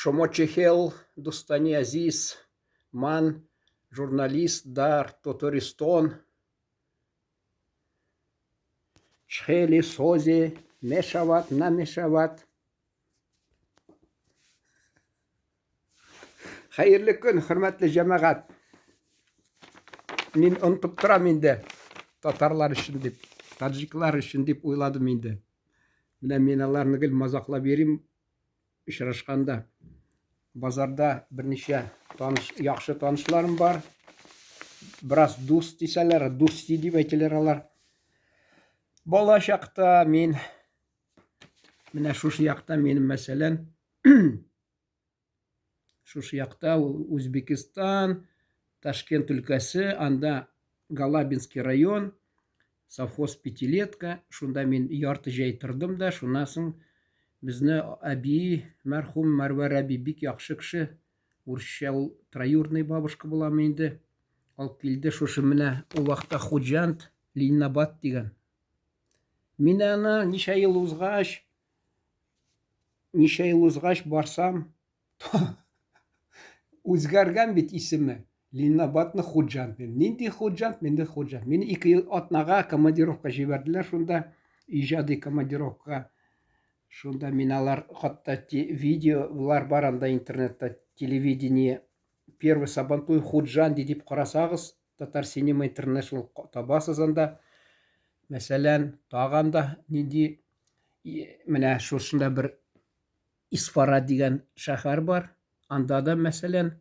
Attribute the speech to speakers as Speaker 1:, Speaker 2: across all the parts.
Speaker 1: Шомочехел Дустани Азиз, ман журналист дар Тотористон, чхели созе мешавад, намешавад. Хәерле көн, хөрмәтле җәмәгать. Мин онытып торам инде. Татарлар өчен дип, таджиклар өчен дип уйладым инде. Менә мин аларны гел мазаклап йөрим очрашканда. Базарда берничә яхшы танышларым бар. Бераз дус дисәләр, дусти дип әйтәләр алар. Бала чакта мин менә шушы якта минем мәсәлән шушы якта Үзбекистан, Ташкент өлкәсе, анда Галабинский район, совхоз Пятилетка, шунда мин ярты җәй тордым да, шуннан соң безне әби, мәрхүм Мәрвәр әби бик яхшы кеше, урысча ул троюродный бабушка буламы инде, алып килде шушы менә ул вакытта Хуҗанд, Ленинабад дигән. Мин аны ничә ел узгач барсам, үзгәргән бит исеме. Ленинабадны Хуҗанд. Нинди Хуҗанд? Минде Хуҗанд. Мине 2 атнага командировка җибәрделәр шунда, иҗади командировка. Шунда мин алар хатта видеолар бар анда интернетта, телевидение. Первый Сабантуй Хуҗанди дип карасагыз, Татар Cinema International табасыз анда. Мәсәлән, таганда нинди менә шушында бер Исфара дигән шәһәр бар. Анда да мәсәлән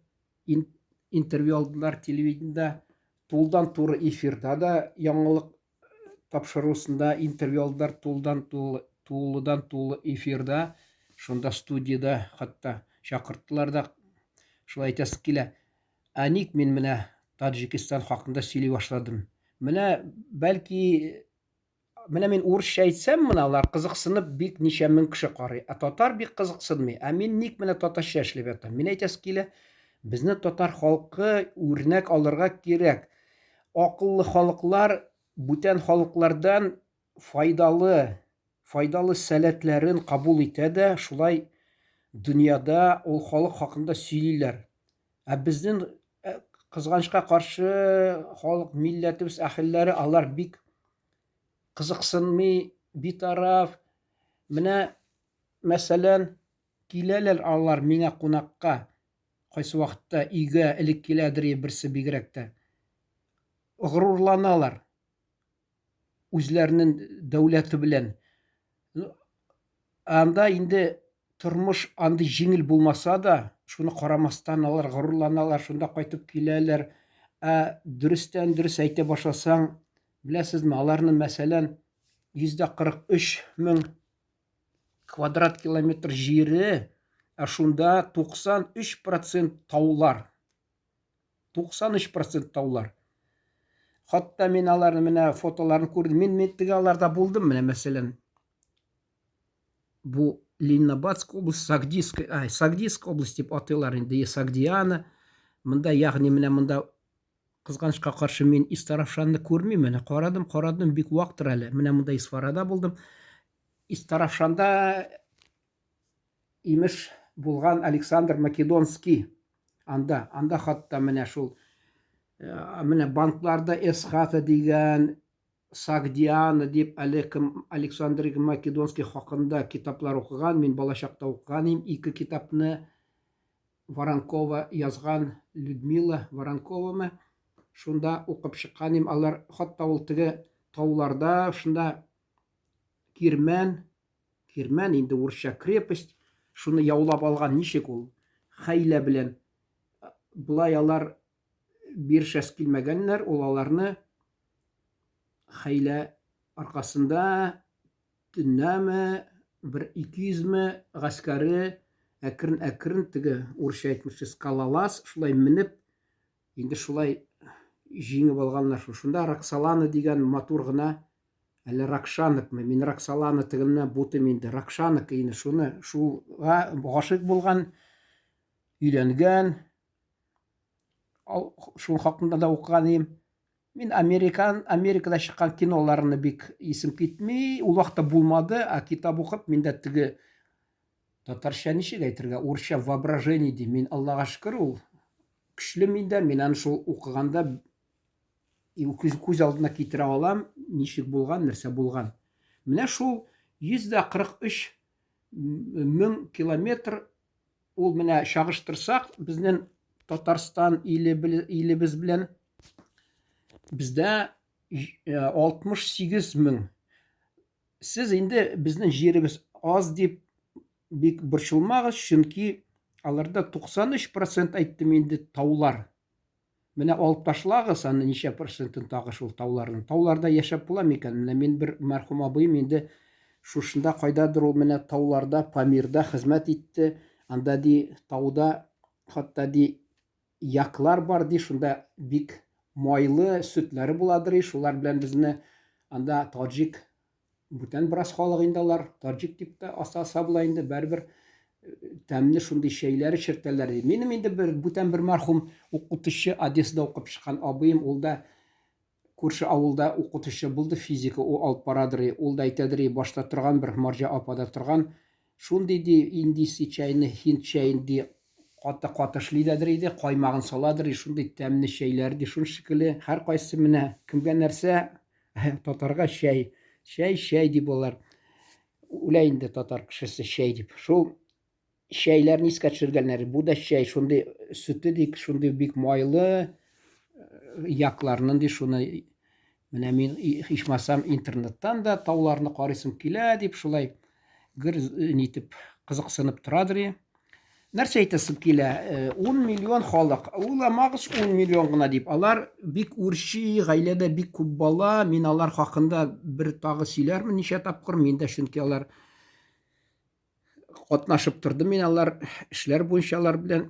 Speaker 1: интервью алдылар телевидениеда, тулдан туры эфирда да яңалык тапшырусында интервью алдылар тулыдан тулы эфирда, шунда студияда хатта чакырттылар да, шулай әйтәсе килә. Ник мин менә Таджикистан хакында сөйли башладым. Менә бәлки мин урысча әйтсәм, менә алар кызыксынып бик ничә мең кеше карый. Татар бик кызыксынмый. Мин ник менә татарча эшләп ятам? Мин әйтәсе килә, безне татар халкы үрнәк алырга кирәк. Акыллы халыклар бүтән халыклардан файдалы сәләтләрен кабул итә дә, шулай дөньяда ул халык хакында сөйлиләр. Безнең кызганычка каршы халык милләтебез әһелләре алар бик кызыксынмый, битараф. Менә мәсәлән, киләләр алар миңа кунакка. Кайсы вакытта өйгә элек киләдер берсе бигрәк тә. Горурланалар үзләренең дәүләте белән. Анда инде тормыш андый җиңел булмаса да, шуны карамастан алар горурланалар, шунда кайтып киләләр. Дөрестән дөрес әйтә башласаң, беләсезме, аларның мәсәлән 143 мең квадрат километр җире, шунда 93% таулар. 93% таулар. Хатта мин аларның менә фотоларын күрдем. Мин теге аларда булдым менә мәсәлән. Бу Ленинабадская область, Сагдийская область дип атыйлар инде, Сагдиана. Монда ягъни менә монда кызганычка каршы мин Истарафшанны күрмим, менә карадым бик вактыр әле. Менә монда Исфарада булдым. Истарафшанда имеш булган Александр Македонский. Анда хатта менә шул менә банкларда Эсхата дигән, Сагдиана дип Александр Македонский хакында китаплар укыган. Мин бала чакта укыган 2 китапны. Воронкова язган, Людмила Воронковамы. Шунда укып чыккан. Алар хатта ул теге тауларда, шунда Кирмән инде урысча крепость, шуны яулап алган. Ничек ул? Хәйлә белән. Булай алар биршәс килмәгәннәр, ул аларны хәйлә аркасында төннәме, бер 200 гаскәре әкрен теге урысча әйтмешчә скалалас, шулай менеп, инде шулай җиңеп алганнар. Шунда Роксолана дигән матур гына, әле Ракшаныкмы, мин Роксолана тегенә бутым инде, Ракшанык инде, шуга гашыйк булган, өйләнгән. Шул хакында да укыган. Мин Америкада чыккан киноларны бик исем китми, ул вакытта булмады, китап укып, миндә теге Татарча ничек әйтергә? Урысча воображение ди. Мин Аллага шөкер, ул көчле миндә. Мин аны шул укыганда күз алдына китерә алам, ничек булган, нәрсә булган. Менә шул 143 мең километр, ул менә чагыштырсак, безнең Татарстан илебез белән бездә 68 мең. Сез инде безнең җиребез аз дип бик борчылмагыз, чөнки аларда 93% әйттем инде таулар. Менә алып ташлагыз аны ничә процентын тагы шул тауларның. Тауларда яшәп була микән? Менә мин бер мәрхүм абыем инде шушында кайдадыр ул менә тауларда, Памирда хезмәт итте. Анда ди тауда хатта ди яклар бар ди, шунда бик майлы сөтләре буладыр, шулар белән безне анда таҗик бүтән бераз халык инде алар, таҗик дип тә аса була инде, бәрбер тәмле шундый чәйләр эчертәләр. Минем инде бүтән бер мәрхүм укытучы, Одессада укып чыккан абыем, ул да күрше авылда укытучы булды, физика ул алып барадыр. Ул да әйтәдер, башта торган бер Марҗа апада торган, шундый ди индийский чәйне, һинд чәен ди каты эшлидәдер иде, каймагын саладыр, шундый тәмле чәйләр ди, шул шикелле һәр кайсы менә кемгә нәрсә, татарга чәй, чәй дип алар. Үлә инде татар кешесе чәй дип. Шул чәйләрне искә төшергәннәр. Бу да чәй, шундый сөте ди, шундый бик майлы якларның ди, шуны менә мин ичмасам интернеттан да тауларны карыйсым килә дип, шулай гөр нитеп кызыксынып торадыр. Нәрсә әйтәсем килә? 10 миллион халык. Уйламагыз 10 миллион гына дип. Алар бик үрчи, гаиләдә бик күп бала. Мин алар хакында бер тагы сөйләрмен ничә тапкыр. Мин дә чөнки алар катнашып тордым, мин алар эшләр буенча алар белән.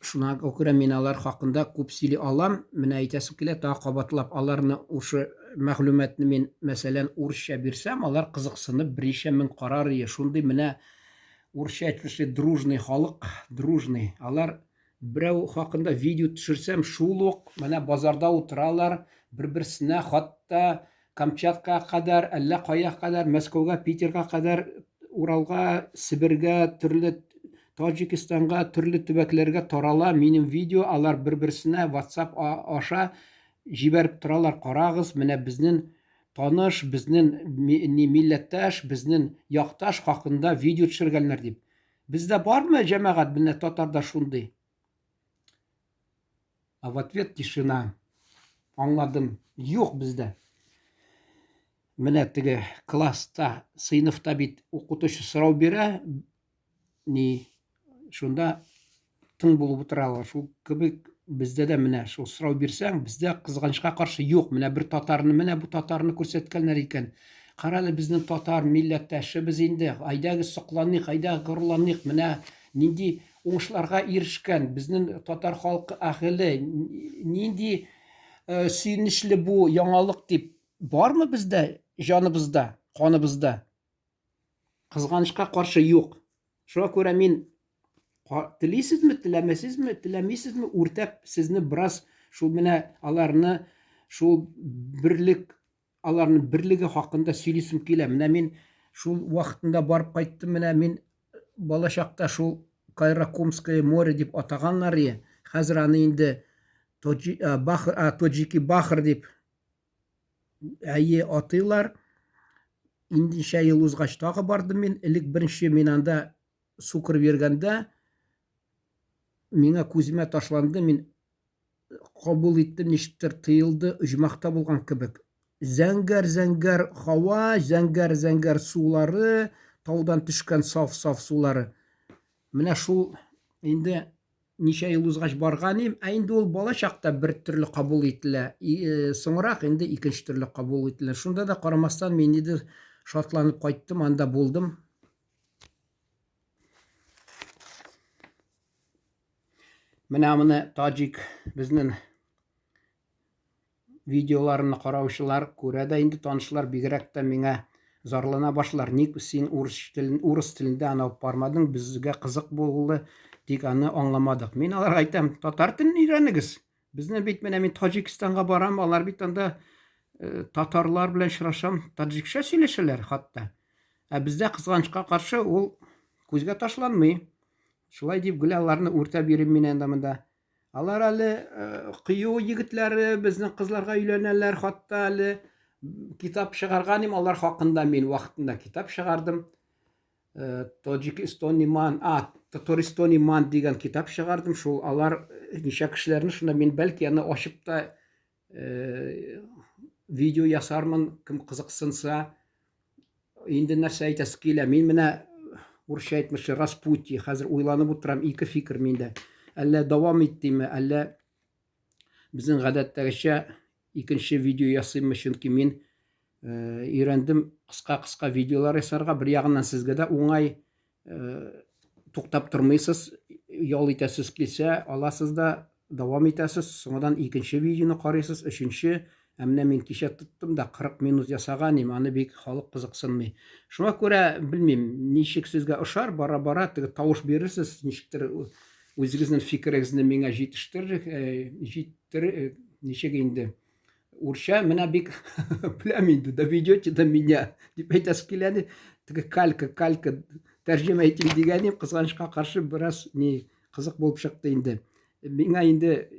Speaker 1: Шуңа күрә мин алар хакында күп сөйли алам. Менә әйтәсем килә, тагы кабатлап аларны ушы мәгълүматны мин мәсәлән урысча бирсәм, алар кызыксынып берничә мең карар. Шундый менә урысча әйтүче дружный халык, дружный. Алар берәү хакында видео төшерсәм, шул ук менә базарда утыралар, бер-берсенә хатта Камчатка кадәр, әллә кая кадәр, Мәскәүгә, Питерга кадәр, Уралга, Сибиргә, төрле Таҗикстанга, төрле төбәкләргә тарала минем видео. Алар бер-берсенә WhatsApp аша җибәреп торалар. Карагыз, менә безнең таныш, безнең милләттәш, безнең якташ хакында видео төшергәннәр дип. Бездә бармы җәмәгать, менә татарда шундый? А в ответ тишина. Аңладым. Юк бездә. Менә теге класста, сыйныфта бит укытучы сорау бирә, шунда тың булып утыралар. Шул кебек бездә дә менә шул сорау бирсәң, бездә кызганычка каршы юк. Менә бер татарны, менә бу татарны күрсәткәннәр икән. Каралы безнең татар милләттәшебез инде. Айдагыз сокланыйк, айда горурланыйк. Менә нинди уңышларга ирешкән безнең татар халкы әһеле, нинди сөенечле бу яңалык дип бармы бездә, җаныбызда, каныбызда? Кызганычка каршы юк. Шуңа күрә мин телисезме, теләмисезме, үртәп сезне бераз шул менә аларны, шул бирлек, аларның бирлеге хакында сөйлисем килә. Менә мин шул вакытында барып кайттым, менә мин бала чакта шул Кайракумское море дип атаганнар. Хәзер аны инде Тоджики бахыр дип атыйлар. Инде ничә ел узгач тагы бардым мин. Элек беренче мин анда сукыр биргәндә миңа күземә ташланды, мин кабул иттем, ничектер тыелды, оҗмахта булган кебек. Зәңгәр һава, зәңгәр сулары, таудан төшкән саф сулары. Менә шул инде ничә ел узгач барган идем, инде ул бала чакта бер төрле кабул ителә. Соңрак инде икенче төрле кабул ителә. Шунда да карамастан мин инде шатланып кайттым, анда булдым. Менә таҗик безнең видеоларны караучылар күрә дә инде, танышлар бигрәк тә миңа зарлана башлар. Ник син урыс телендә аны алып бармадың? Безгә кызык булды, тик аны аңламадык. Мин аларга әйтәм, татар телен өйрәнегез. Безнең бит менә мин Таҗикстанга барам, алар бит анда татарлар белән очрашам, таҗикча сөйләшәләр хатта. Бездә кызганычка каршы ул күзгә ташланмый. Шулай дип гел аларны үртәп йөрим мин анда монда. Алар әле кыю егетләре, безнең кызларга өйләнәләр, хатта әле китап чыгарганым алар хакында мин вакытында китап чыгардым. Татарстан иман дигән китап чыгардым. Шул алар ничә кешеләрне шунда мин бәлки аны ачып та видео ясармын, кем кызыксынса. Инде нәрсә әйтәсе килә. Мин менә урысча әйтмешчә Распутье. Хәзер уйланып утырам, ике фикер миндә. Әллә дәвам итимме, әллә безнең гадәттәгечә икенче видео ясыйммы, чөнки мин өйрәндем кыска видеолар ясарга. Бер ягыннан сезгә дә уңай, туктап тормыйсыз, ял итәсез килсә, аласыз да дәвам итәсез. Соңыннан икенче видеоны карыйсыз, өченче. Менә мин кичә тоттым да 40 минут ясаганым, аны бик халык кызыксынмый. Шуңа күрә белмим, ничек сезгә ошар, бара-бара теге тавыш бирерсез, ничектер үзегезнең фикерегезне миңа ничек инде. Урысча менә бик беләм инде, доведете до меня дип әйтәсе килә. Теге калька тәрҗемә итим дигәнем кызганычка каршы бераз кызык булып чыкты инде. Миңа инде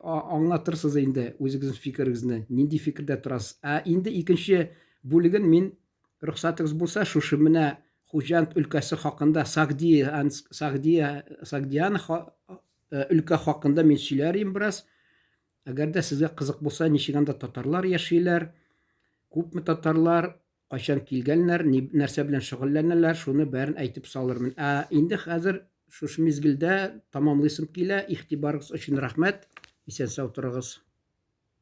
Speaker 1: аңлатырсыз инде үзегезнең фикерегезне, нинди фикердә торасыз. Инде икенче бүлеген мин, рөхсәтегез булса, шушы менә Хуҗанд өлкәсе хакында, Сагдиян өлкә хакында мин сөйләрим бераз. Әгәр дә сезгә кызык булса, ничек анда татарлар яшиләр, күпме татарлар, кайчан килгәннәр, нәрсә белән шөгыльләнәләр, шуны бәрен әйтеп салырмын. Инде хәзер шушы мизгелдә тамамлыйсым килә. Игътибарыгыз өчен рәхмәт. Исән-сау торыгыз.